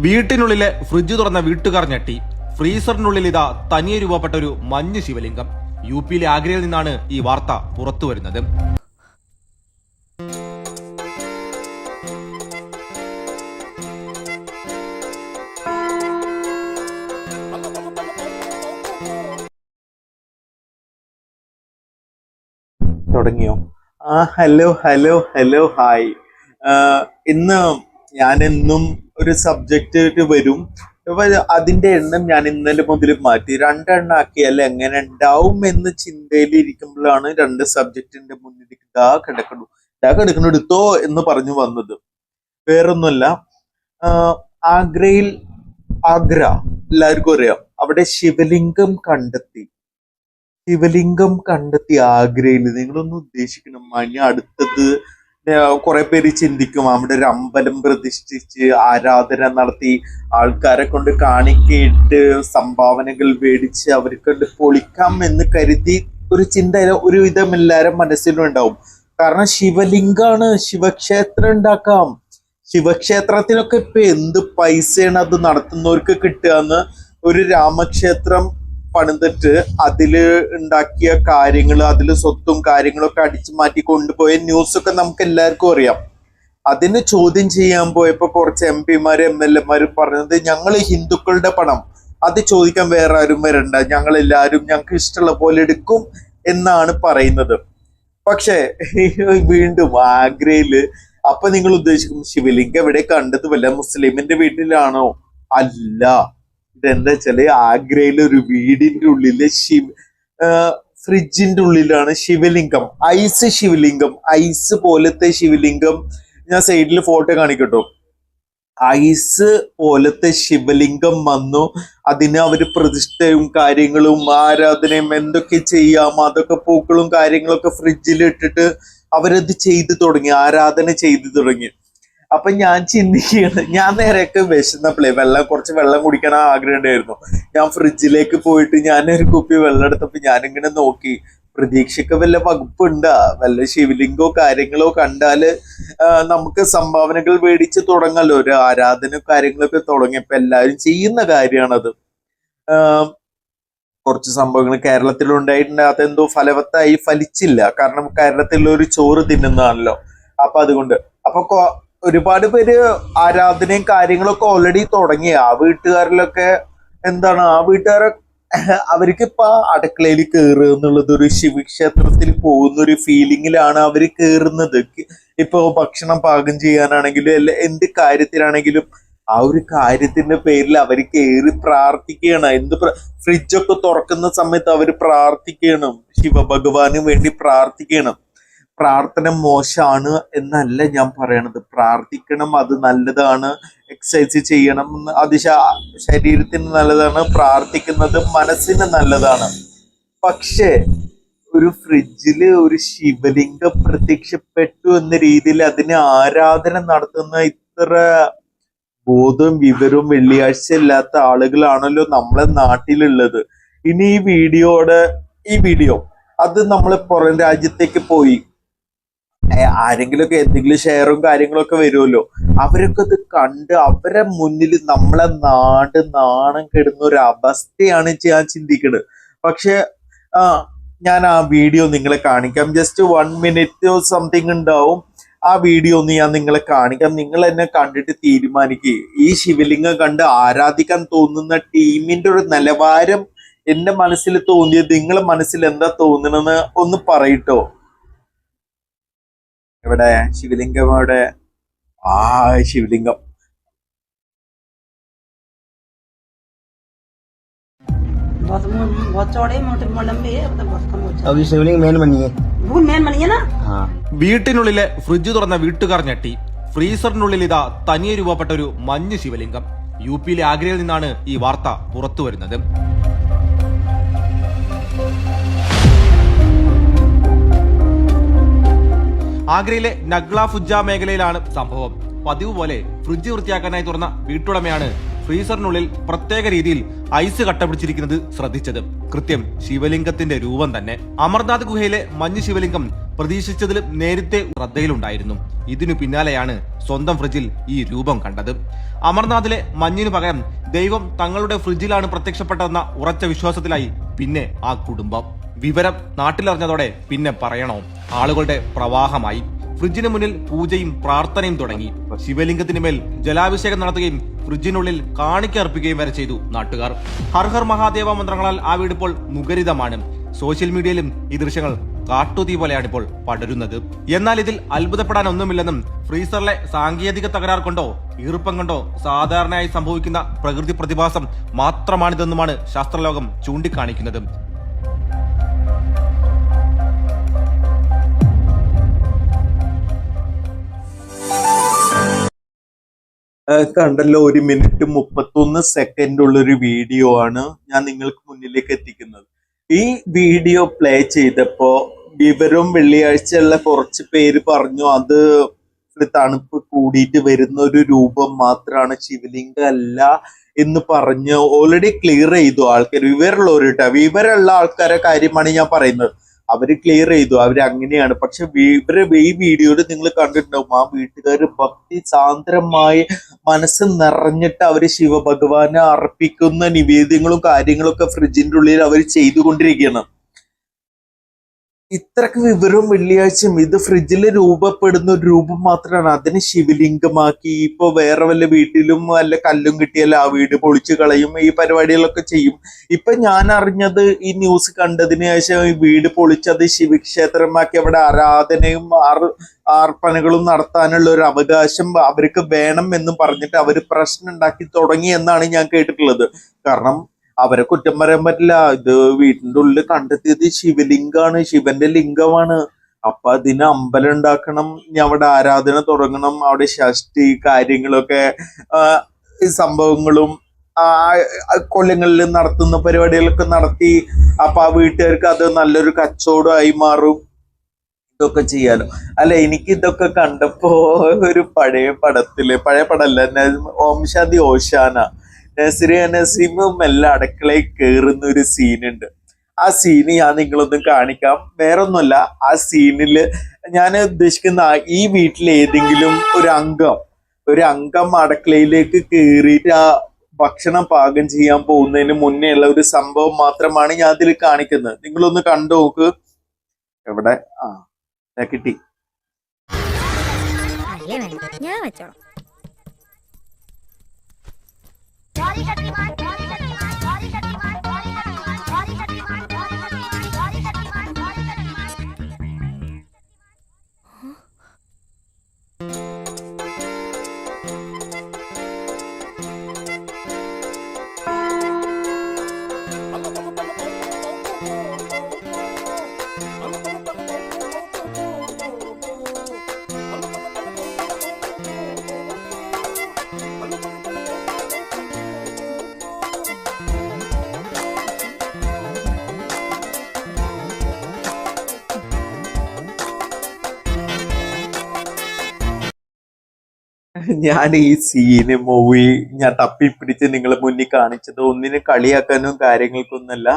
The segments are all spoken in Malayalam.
വീട്ടിനുള്ളിലെ ഫ്രിഡ്ജ് തുറന്ന വീട്ടുകാർ ഞെട്ടി. ഫ്രീസറിനുള്ളിൽ ഇതാ തനിയെ രൂപപ്പെട്ട ഒരു മഞ്ഞ് ശിവലിംഗം. യുപിയിലെ ആഗ്രയിൽ നിന്നാണ് ഈ വാർത്ത പുറത്തു വരുന്നത്. തുടങ്ങിയോ? Hello hello hello hi. ഇന്ന് ഞാനെന്നും ഒരു സബ്ജക്റ്റ് വരും. അതിന്റെ എണ്ണം ഞാൻ ഇന്നലെ മുതൽ മാറ്റി 2 എണ്ണം ആക്കിയാൽ എങ്ങനെ ഉണ്ടാവും എന്ന് ചിന്തയിൽ ഇരിക്കുമ്പോഴാണ് 2 സബ്ജക്റ്റിന്റെ മുന്നിൽ കിടക്കണം എടുത്തോ എന്ന് പറഞ്ഞു വന്നത്. വേറൊന്നുമല്ല, ആഗ്ര എല്ലാവർക്കും അറിയാം. അവിടെ ശിവലിംഗം കണ്ടെത്തി ആഗ്രയിൽ. നിങ്ങളൊന്ന് ഉദ്ദേശിക്കണം. ഇനി അടുത്തത് കുറെ പേര് ചിന്തിക്കും, അവിടെ ഒരു അമ്പലം പ്രതിഷ്ഠിച്ച് ആരാധന നടത്തി ആൾക്കാരെ കൊണ്ട് കാണിക്കയിട്ട് സംഭാവനകൾ മേടിച്ച് അവർക്ക് പൊളിക്കാം എന്ന് കരുതി ഒരു ചിന്ത ഒരുവിധം എല്ലാവരും മനസ്സിലും ഉണ്ടാവും. കാരണം ശിവലിംഗാണ്, ശിവക്ഷേത്രം ഉണ്ടാക്കാം. ശിവക്ഷേത്രത്തിനൊക്കെ ഇപ്പൊ എന്ത് പൈസയാണ് അത് നടത്തുന്നവർക്ക് കിട്ടുകയെന്ന്. ഒരു രാമക്ഷേത്രം പണിതിട്ട് അതില് ഉണ്ടാക്കിയ കാര്യങ്ങൾ, അതില് സ്വത്തും കാര്യങ്ങളൊക്കെ അടിച്ചു മാറ്റി കൊണ്ടുപോയ ന്യൂസൊക്കെ നമുക്ക് എല്ലാവർക്കും അറിയാം. അതിന് ചോദ്യം ചെയ്യാൻ പോയപ്പോ കുറച്ച് MP-മാര് MLA-മാര് പറഞ്ഞത്, ഞങ്ങൾ ഹിന്ദുക്കളുടെ പണം, അത് ചോദിക്കാൻ വേറെ ആരും വരണ്ട, ഞങ്ങളെല്ലാവരും ഞങ്ങൾക്ക് ഇഷ്ടമുള്ള പോലെ എടുക്കും എന്നാണ് പറയുന്നത്. പക്ഷെ വീണ്ടും ആഗ്രയില് അപ്പൊ നിങ്ങൾ ഉദ്ദേശിക്കും, ശിവലിംഗം എവിടെ കണ്ടത്? വല്ല മുസ്ലിമിന്റെ വീട്ടിലാണോ? അല്ല. ഇതെന്താ വെച്ചാല് ആഗ്രയിലെ ഒരു വീടിന്റെ ഉള്ളില് ഫ്രിഡ്ജിന്റെ ഉള്ളിലാണ് ശിവലിംഗം. ഐസ് പോലത്തെ ശിവലിംഗം. ഞാൻ സൈഡിൽ ഫോട്ടോ കാണിക്കട്ടോ. ഐസ് പോലത്തെ ശിവലിംഗം വന്നു. അതിന് അവര് പ്രതിഷ്ഠയും കാര്യങ്ങളും ആരാധനയും എന്തൊക്കെ ചെയ്യാം, അതൊക്കെ പൂക്കളും കാര്യങ്ങളൊക്കെ ഫ്രിഡ്ജിൽ ഇട്ടിട്ട് അവരത് ചെയ്തു തുടങ്ങി, ആരാധന ചെയ്തു തുടങ്ങി. അപ്പൊ ഞാൻ ചിന്തിക്കുകയാണ്, ഞാൻ നേരെയൊക്കെ വിശന്നപ്പോഴേ കുറച്ച് വെള്ളം കുടിക്കാൻ ആഗ്രഹം ഉണ്ടായിരുന്നു. ഞാൻ ഫ്രിഡ്ജിലേക്ക് പോയിട്ട് ഞാനൊരു കുപ്പി വെള്ളം എടുത്തപ്പോ ഞാനിങ്ങനെ നോക്കി, പ്രതീക്ഷയ്ക്ക് വല്ല വകുപ്പുണ്ടാ? വല്ല ശിവലിംഗോ കാര്യങ്ങളോ കണ്ടാല് നമുക്ക് സംഭാവനകൾ മേടിച്ച് തുടങ്ങല്ലോ. ഒരു ആരാധന കാര്യങ്ങളൊക്കെ തുടങ്ങിയപ്പോ എല്ലാവരും ചെയ്യുന്ന കാര്യമാണത്. കുറച്ച് സംഭവങ്ങൾ കേരളത്തിൽ ഉണ്ടായിട്ടുണ്ട്. അതെന്തോ ഫലിച്ചില്ല. കാരണം കേരളത്തിലുള്ള ഒരു ചോറ് തിന്നുന്നതാണല്ലോ. അപ്പൊ അതുകൊണ്ട് ഒരുപാട് പേര് ആരാധനയും കാര്യങ്ങളൊക്കെ ഓൾറെഡി തുടങ്ങി. ആ വീട്ടുകാരിലൊക്കെ എന്താണ്, ആ വീട്ടുകാരെ അവർക്കിപ്പോ അടുക്കളയിൽ കയറുക എന്നുള്ളത് ഒരു ശിവക്ഷേത്രത്തിൽ പോകുന്ന ഒരു ഫീലിങ്ങിലാണ് അവർ കയറുന്നത്. ഇപ്പൊ ഭക്ഷണം പാകം ചെയ്യാനാണെങ്കിലും അല്ല എന്ത് കാര്യത്തിനാണെങ്കിലും ആ ഒരു കാര്യത്തിന്റെ പേരിൽ അവർ കയറി പ്രാർത്ഥിക്കുകയാണ്. ഫ്രിഡ്ജൊക്കെ തുറക്കുന്ന സമയത്ത് അവർ പ്രാർത്ഥിക്കണം, ശിവഭഗവാന് വേണ്ടി പ്രാർത്ഥിക്കണം. പ്രാർത്ഥന മോശമാണ് എന്നല്ല ഞാൻ പറയണത്. പ്രാർത്ഥിക്കണം, അത് നല്ലതാണ്. എക്സസൈസ് ചെയ്യണം, അത് ശരീരത്തിന് നല്ലതാണ്. പ്രാർത്ഥിക്കുന്നത് മനസ്സിന് നല്ലതാണ്. പക്ഷേ ഒരു ഫ്രിഡ്ജില് ഒരു ശിവലിംഗം പ്രത്യക്ഷപ്പെട്ടു എന്ന രീതിയിൽ അതിന് ആരാധന നടത്തുന്ന ഇത്ര ബോധവും വിവരവും വെള്ളിയാഴ്ച ഇല്ലാത്ത ആളുകളാണല്ലോ നമ്മളെ നാട്ടിലുള്ളത്. ഇനി ഈ വീഡിയോ അത് നമ്മളെ പുറം രാജ്യത്തേക്ക് പോയി ആരെങ്കിലുമൊക്കെ എന്തെങ്കിലും ഷെയറും കാര്യങ്ങളൊക്കെ വരുമല്ലോ. അവരൊക്കെ ഇത് കണ്ട് അവരെ മുന്നിൽ നമ്മളെ നാണം കെടുന്ന ഒരു അവസ്ഥയാണ് ഞാൻ ചിന്തിക്കുന്നത്. പക്ഷെ ഞാൻ ആ വീഡിയോ നിങ്ങളെ കാണിക്കാം. ജസ്റ്റ് 1 മിനിറ്റ് സംതിങ് ഉണ്ടാവും. ആ വീഡിയോ ഒന്ന് ഞാൻ നിങ്ങളെ കാണിക്കാം. നിങ്ങൾ എന്നെ കണ്ടിട്ട് തീരുമാനിക്കുക. ഈ ശിവലിംഗം കണ്ട് ആരാധിക്കാൻ തോന്നുന്ന ടീമിന്റെ ഒരു നിലവാരം എന്റെ മനസ്സിൽ തോന്നിയത് നിങ്ങളെ മനസ്സിൽ എന്താ തോന്നണെന്ന് ഒന്ന് പറയട്ടോ. എവിടെ ശിവലിംഗം? എവിടെ? ശിവലിംഗം. വീട്ടിനുള്ളിലെ ഫ്രിഡ്ജ് തുറന്ന വീട്ടുകാർ ഞെട്ടി. ഫ്രീസറിനുള്ളിൽ ഇതാ തനിയെ രൂപപ്പെട്ട ഒരു മഞ്ഞ് ശിവലിംഗം. യുപിയിലെ ആഗ്രയിൽ നിന്നാണ് ഈ വാർത്ത പുറത്തു വരുന്നത്. ആഗ്രയിലെ നഗ്ല ഫുജ മേഖലയിലാണ് സംഭവം. പതിവ് പോലെ ഫ്രിഡ്ജ് വൃത്തിയാക്കാനായി തുറന്ന വീട്ടുടമയാണ് ഫ്രീസറിനുള്ളിൽ പ്രത്യേക രീതിയിൽ ഐസ് കട്ടപിടിച്ചിരിക്കുന്നത് ശ്രദ്ധിച്ചത്. കൃത്യം ശിവലിംഗത്തിന്റെ രൂപം തന്നെ. അമർനാഥ് ഗുഹയിലെ മഞ്ഞ് ശിവലിംഗം പ്രതീക്ഷിച്ചതിലും നേരത്തെ ശ്രദ്ധയിലുണ്ടായിരുന്നു. ഇതിനു പിന്നാലെയാണ് സ്വന്തം ഫ്രിഡ്ജിൽ ഈ രൂപം കണ്ടത്. അമർനാഥിലെ മഞ്ഞിനു പകരം ദൈവം തങ്ങളുടെ ഫ്രിഡ്ജിലാണ് പ്രത്യക്ഷപ്പെട്ടതെന്ന ഉറച്ച വിശ്വാസത്തിലായി പിന്നെ ആ കുടുംബം. വിവരം നാട്ടിലറിഞ്ഞതോടെ പിന്നെ പറയണോ, ആളുകളുടെ പ്രവാഹമായി. ഫ്രിഡ്ജിന് മുന്നിൽ പൂജയും പ്രാർത്ഥനയും തുടങ്ങി. ശിവലിംഗത്തിന് മേൽ ജലാഭിഷേകം നടത്തുകയും ഫ്രിഡ്ജിനുള്ളിൽ കാണിക്ക അർപ്പിക്കുകയും വരെ ചെയ്തു നാട്ടുകാർ. ഹർ ഹർ മഹാദേവ മന്ത്രങ്ങളാൽ ആ വീടിപ്പോൾ മുഖരിതമാണ്. സോഷ്യൽ മീഡിയയിലും ഈ ദൃശ്യങ്ങൾ കാട്ടുതീ പോലെയാണ് ഇപ്പോൾ പടരുന്നത്. എന്നാൽ ഇതിൽ അത്ഭുതപ്പെടാൻ ഒന്നുമില്ലെന്നും ഫ്രീസറിലെ സാങ്കേതിക തകരാർ കൊണ്ടോ ഈർപ്പം കൊണ്ടോ സാധാരണയായി സംഭവിക്കുന്ന പ്രകൃതി പ്രതിഭാസം മാത്രമാണിതെന്നുമാണ് ശാസ്ത്രലോകം ചൂണ്ടിക്കാണിക്കുന്നത്. കണ്ടല്ലോ, 1 മിനിറ്റ് 31 സെക്കൻഡ് ഉള്ളൊരു വീഡിയോ ആണ് ഞാൻ നിങ്ങൾക്ക് മുന്നിലേക്ക് എത്തിക്കുന്നത്. ഈ വീഡിയോ പ്ലേ ചെയ്തപ്പോ വിവരം വെള്ളിയാഴ്ചയുള്ള കുറച്ച് പേര് പറഞ്ഞു അത് തണുപ്പ് കൂടിയിട്ട് വരുന്ന ഒരു രൂപം മാത്രമാണ്, ശിവലിംഗം അല്ല എന്ന് പറഞ്ഞ് ഓൾറെഡി ക്ലിയർ ചെയ്തു ആൾക്കാർ. വിവരമുള്ള ആൾക്കാരെ കാര്യമാണ് ഞാൻ പറയുന്നത്. അവര് ക്ലിയർ ചെയ്തു, അവര് അങ്ങനെയാണ്. പക്ഷെ ഇവര് ഈ വീഡിയോയിൽ നിങ്ങൾ കണ്ടിട്ടുണ്ടാവും, ആ വീട്ടുകാർ ഭക്തി സാന്ദ്രമായി മനസ്സ് നിറഞ്ഞിട്ട് അവര് ശിവഭഗവാനെ അർപ്പിക്കുന്ന നിവേദ്യങ്ങളും കാര്യങ്ങളൊക്കെ ഫ്രിഡ്ജിന്റെ ഉള്ളിൽ അവർ ചെയ്തുകൊണ്ടിരിക്കുകയാണ്. ഇത്രക്ക് വിവരവും വെള്ളിയാഴ്ചയും ഇത് ഫ്രിഡ്ജിൽ രൂപപ്പെടുന്ന ഒരു രൂപം മാത്രമാണ്. അതിന് ശിവലിംഗമാക്കി ഇപ്പൊ വേറെ വല്ല വീട്ടിലും വല്ല കല്ലും കിട്ടിയാൽ ആ വീട് പൊളിച്ചു കളയും, ഈ പരിപാടികളൊക്കെ ചെയ്യും. ഇപ്പൊ ഞാൻ അറിഞ്ഞത് ഈ ന്യൂസ് കണ്ടതിന് ശേഷം ഈ വീട് പൊളിച്ചത് ശിവക്ഷേത്രമാക്കി അവിടെ ആരാധനയും അർപ്പണകളും നടത്താനുള്ള ഒരു അവകാശം അവർക്ക് വേണം എന്നും പറഞ്ഞിട്ട് അവര് പ്രശ്നം ഉണ്ടാക്കി തുടങ്ങി എന്നാണ് ഞാൻ കേട്ടിട്ടുള്ളത്. കാരണം അവരെ കുറ്റം പറയാൻ പറ്റില്ല. ഇത് വീട്ടിന്റെ ഉള്ളിൽ കണ്ടെത്തിയത് ശിവലിംഗാണ്, ശിവന്റെ ലിംഗമാണ്. അപ്പൊ അതിന് അമ്പലം ഉണ്ടാക്കണം, ഇനി അവിടെ ആരാധന തുടങ്ങണം, അവിടെ ഷഷ്ടി കാര്യങ്ങളൊക്കെ സംഭവങ്ങളും കൊല്ലങ്ങളിൽ നടത്തുന്ന പരിപാടികളൊക്കെ നടത്തി. അപ്പൊ ആ വീട്ടുകാർക്ക് അത് നല്ലൊരു കച്ചവടമായി മാറും. ഇതൊക്കെ ചെയ്യാലോ. അല്ല, എനിക്ക് ഇതൊക്കെ കണ്ടപ്പോ ഒരു പഴയ പടമല്ല, ഓം ശാന്തി ഓശാന നസ്രിയ നസീമും എല്ലാം അടുക്കളയിൽ കയറുന്ന ഒരു സീനുണ്ട്. ആ സീന് ഞാൻ നിങ്ങളൊന്നും കാണിക്കാം. വേറൊന്നുമല്ല, ആ സീനില് ഞാൻ ഉദ്ദേശിക്കുന്ന ഈ വീട്ടിലെ ഏതെങ്കിലും ഒരു അംഗം അടുക്കളയിലേക്ക് കയറിയിട്ട് ആ ഭക്ഷണം പാകം ചെയ്യാൻ പോകുന്നതിന് മുന്നേ ഉള്ള ഒരു സംഭവം മാത്രമാണ് ഞാൻ അതിൽ കാണിക്കുന്നത്. നിങ്ങളൊന്ന് കണ്ടു നോക്ക്. എവിടെ കിട്ടി. ഞാൻ വെച്ചോളാം. ഞാൻ ഈ മൂവി ഞാൻ തപ്പിപ്പിടിച്ച് നിങ്ങളെ മുന്നിൽ കാണിച്ചത് ഒന്നിനെ കളിയാക്കാനും കാര്യങ്ങൾക്കൊന്നുമല്ല.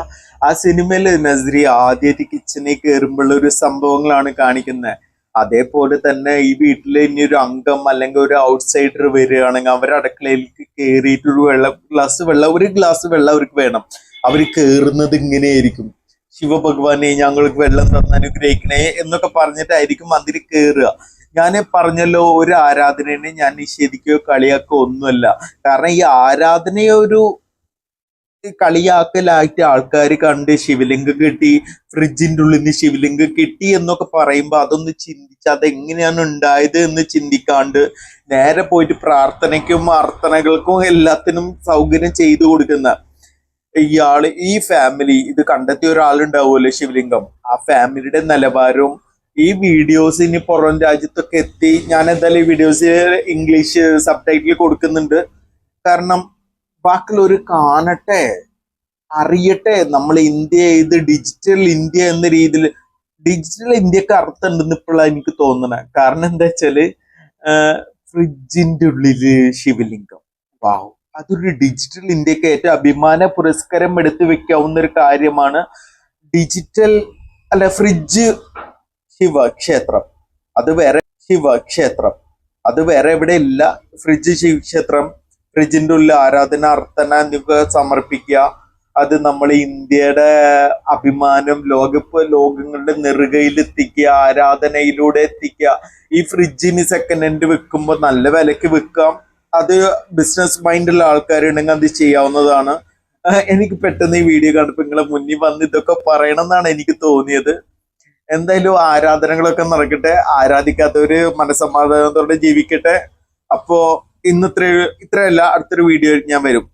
ആ സിനിമയിൽ നസ്രി ആദ്യമായിട്ട് കിച്ചണിൽ കയറുമ്പോഴുള്ള ഒരു സംഭവങ്ങളാണ് കാണിക്കുന്നത്. അതേപോലെ തന്നെ ഈ വീട്ടിൽ ഇനി ഒരു അംഗം അല്ലെങ്കിൽ ഒരു ഔട്ട്സൈഡർ വരികയാണെങ്കിൽ അവരുടെ അടുക്കളയിലേക്ക് കയറിയിട്ട് ഒരു ഗ്ലാസ് വെള്ളം അവർക്ക് വേണം. അവർ കയറുന്നത് ഇങ്ങനെയായിരിക്കും, ശിവഭഗവാനെ ഞങ്ങൾക്ക് വെള്ളം തന്ന് അനുഗ്രഹിക്കണേ എന്നൊക്കെ പറഞ്ഞിട്ടായിരിക്കും അതിൽ കയറുക. ഞാൻ പറഞ്ഞല്ലോ, ഒരു ആരാധനയെ ഞാൻ നിഷേധിക്കുകയോ കളിയാക്കുകയോ ഒന്നുമല്ല. കാരണം ഈ ആരാധനയെ ഒരു കളിയാക്കലായിട്ട് ആൾക്കാർ കണ്ട് ശിവലിംഗം കിട്ടി, ഫ്രിഡ്ജിന്റെ ഉള്ളിൽ നിന്ന് ശിവലിംഗം കിട്ടി എന്നൊക്കെ പറയുമ്പോൾ അതൊന്ന് ചിന്തിച്ച് അതെങ്ങനെയാണ് ഉണ്ടായത് എന്ന് ചിന്തിക്കാണ്ട് നേരെ പോയിട്ട് പ്രാർത്ഥനയ്ക്കും അർത്ഥനകൾക്കും എല്ലാത്തിനും സൗകര്യം ചെയ്തു കൊടുക്കുന്ന ഈ ഫാമിലി ഇത് കണ്ടെത്തിയ ഒരാളുണ്ടാവുമല്ലോ ശിവലിംഗം, ആ ഫാമിലിയുടെ നിലവാരവും ഈ വീഡിയോസ് ഇനി പുറം രാജ്യത്തൊക്കെ എത്തി. ഞാൻ എന്തായാലും ഈ വീഡിയോസ് ഇംഗ്ലീഷ് സബ് ടൈറ്റിൽ കൊടുക്കുന്നുണ്ട്. കാരണം ബാക്കിയുള്ളവർ കാണട്ടെ, അറിയട്ടെ നമ്മൾ ഇന്ത്യ ഇത് ഡിജിറ്റൽ ഇന്ത്യ എന്ന രീതിയിൽ. ഡിജിറ്റൽ ഇന്ത്യക്ക് അർത്ഥം ഉണ്ടെന്ന് ഇപ്പോഴാണ് എനിക്ക് തോന്നണത്. കാരണം എന്താ വെച്ചാല് ഫ്രിഡ്ജിന്റെ ഉള്ളില് ശിവലിംഗം, വാവ്, അതൊരു ഡിജിറ്റൽ ഇന്ത്യക്ക് ഏറ്റവും അഭിമാന പുരസ്കാരം എടുത്തു വെക്കാവുന്ന ഒരു കാര്യമാണ്. ഫ്രിഡ്ജ് ശിവക്ഷേത്രം അത് വേറെ ശിവക്ഷേത്രം, അത് വേറെ എവിടെ ഇല്ല. ഫ്രിഡ്ജ് ശിവക്ഷേത്രം, ഫ്രിഡ്ജിന്റെ ഉള്ളിൽ ആരാധന അർത്ഥന എന്നിവ സമർപ്പിക്കുക. അത് നമ്മൾ ഇന്ത്യയുടെ അഭിമാനം ലോകങ്ങളുടെ നെറുകയിൽ എത്തിക്കുക, ആരാധനയിലൂടെ എത്തിക്കുക. ഈ ഫ്രിഡ്ജിന് സെക്കൻഡ് ഹാൻഡ് വെക്കുമ്പോൾ നല്ല വിലക്ക് വെക്കാം. അത് ബിസിനസ് മൈൻഡുള്ള ആൾക്കാരുണ്ടെങ്കിൽ അത് ചെയ്യാവുന്നതാണ്. എനിക്ക് പെട്ടെന്ന് ഈ വീഡിയോ കണ്ടപ്പോൾ നിങ്ങളെ മുന്നിൽ വന്ന് ഇതൊക്കെ പറയണം എന്നാണ് എനിക്ക് തോന്നിയത്. എന്തായാലും ആരാധനകളൊക്കെ നടക്കട്ടെ, ആരാധിക്കാത്തവര് മനസ്സമാധാനത്തോടെ ജീവിക്കട്ടെ. അപ്പോ ഇത്രയല്ല, അടുത്തൊരു വീഡിയോ ഞാൻ വരും.